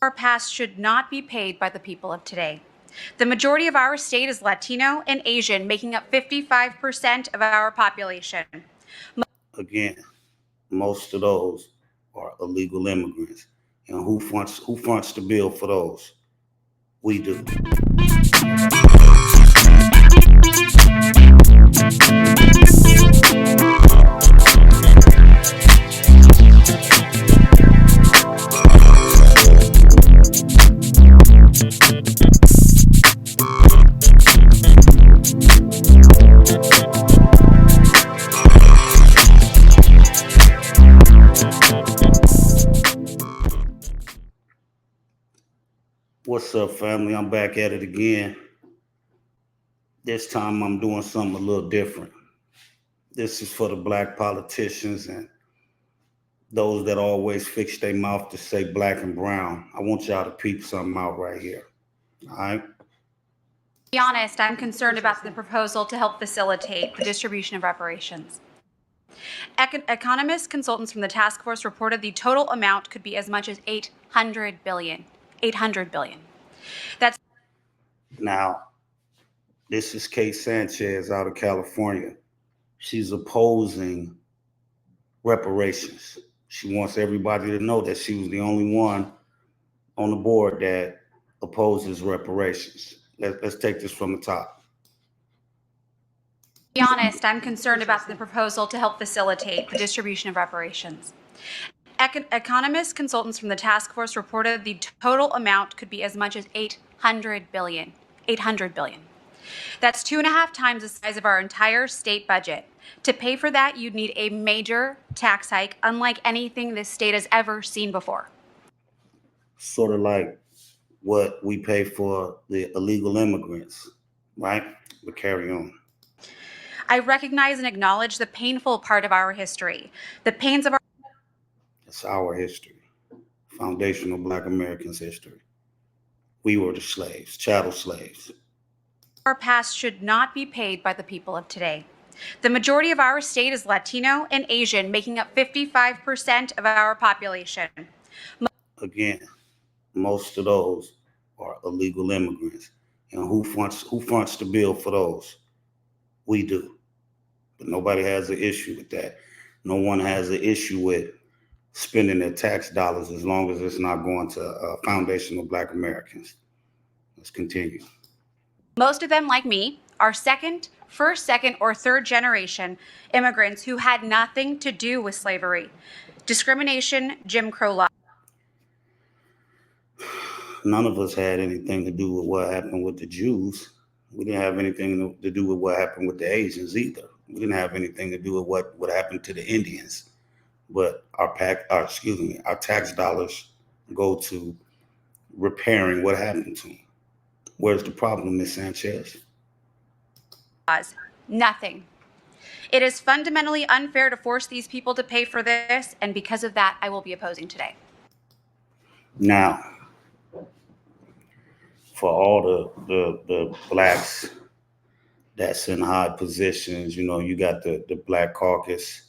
Our past should not be paid by the people of today. The majority of our state is Latino and Asian, making up 55% of our population. Again, most of those are illegal immigrants. And who fronts the bill for those? We do. What's up, family? I'm back at it again. This time I'm doing something a little different. This is for the black politicians and those that always fix their mouth to say black and brown. I want y'all to peep something out right here. All right? To be honest, I'm concerned about the proposal to help facilitate the distribution of reparations. Economist consultants from the task force reported the total amount could be as much as $800 billion. $800 billion. That's Now, this is Kate Sanchez out of California. She's opposing reparations. She wants everybody to know that she was the only one on the board that opposes reparations. Let's take this from the top. To be honest, I'm concerned about the proposal to help facilitate the distribution of reparations. Economist consultants from the task force reported the total amount could be as much as $800 billion. $800 billion. That's 2.5 times the size of our entire state budget. To pay for that, you'd need a major tax hike, unlike anything this state has ever seen before. Sort of like what we pay for the illegal immigrants, right? But carry on. I recognize and acknowledge the painful part of our history, the pains of our... It's our history, foundational Black Americans' history. We were the slaves, chattel slaves. Our past should not be paid by the people of today. The majority of our state is Latino and Asian, making up 55% of our population. Again, most of those are illegal immigrants. And who fronts the bill for those? We do. But nobody has an issue with that. No one has an issue with spending their tax dollars as long as it's not going to foundational Black Americans. Let's continue. Most of them, like me, are first, second, or third generation immigrants who had nothing to do with slavery, discrimination, Jim Crow law. None of us had anything to do with what happened with the Jews. We didn't have anything to do with what happened with the Asians either. We didn't have anything to do with what happened to the Indians. But our tax dollars go to repairing what happened to them. Where's the problem, Ms. Sanchez? Nothing. It is fundamentally unfair to force these people to pay for this, and because of that, I will be opposing today. Now, for all the blacks that's in high positions, you got the Black Caucus.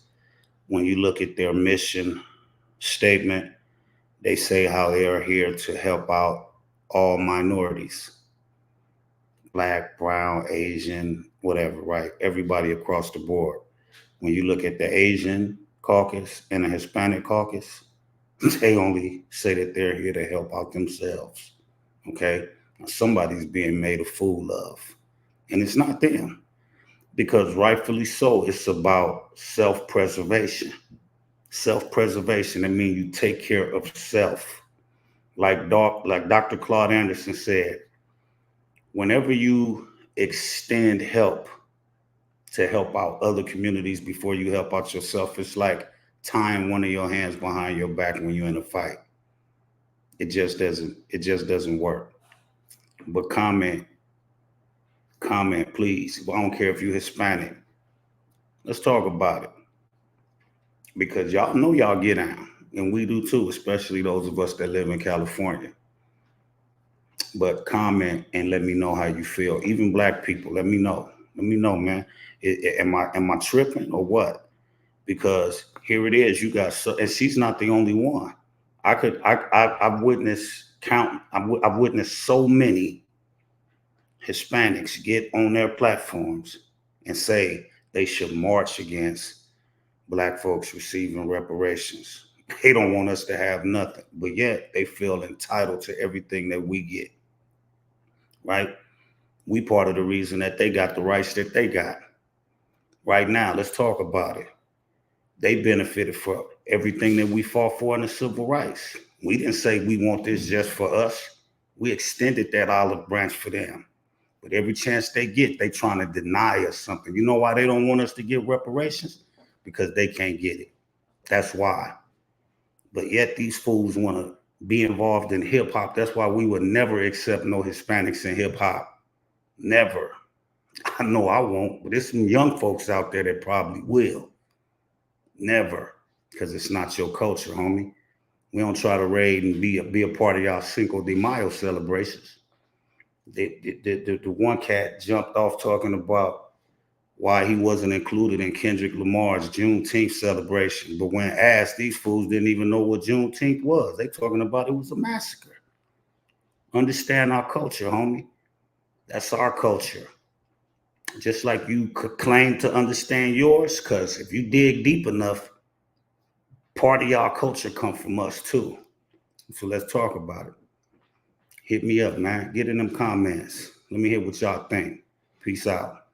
When you look at their mission statement, they say how they are here to help out all minorities. Black, brown, Asian, whatever, right? Everybody across the board. When you look at the Asian caucus and the Hispanic caucus, they only say that they're here to help out themselves, okay? Now, somebody's being made a fool of, and it's not them, because rightfully so, it's about self-preservation. Self-preservation, that means you take care of self. Like Dr. Claude Anderson said, whenever you extend help to help out other communities before you help out yourself, it's like tying one of your hands behind your back when you're in a fight. It just doesn't work. But comment, please. I don't care if you're Hispanic. Let's talk about it. Because y'all know y'all get down, and we do too, especially those of us that live in California. But comment and let me know how you feel. Even Black people, let me know. Let me know, man. Am I tripping or what? Because here it is. You got and she's not the only one. I've witnessed I've witnessed so many Hispanics get on their platforms and say they should march against Black folks receiving reparations. They don't want us to have nothing, but yet they feel entitled to everything that we get, right? We part of the reason that they got the rights that they got. Right now, let's talk about it. They benefited from everything that we fought for in the civil rights. We didn't say we want this just for us. We extended that olive branch for them. But every chance they get, they trying to deny us something. You know why they don't want us to get reparations? Because they can't get it. That's why. But yet these fools want to be involved in hip hop. That's why we would never accept no Hispanics in hip hop. Never. I know I won't, but there's some young folks out there that probably will. Never. Because it's not your culture, homie. We don't try to raid and be a part of y'all Cinco de Mayo celebrations. The one cat jumped off talking about why he wasn't included in Kendrick Lamar's Juneteenth celebration. But when asked, these fools didn't even know what Juneteenth was. They talking about it was a massacre. Understand our culture, homie. That's our culture. Just like you could claim to understand yours, because if you dig deep enough, part of y'all culture come from us too. So let's talk about it. Hit me up, man. Get in them comments. Let me hear what y'all think. Peace out.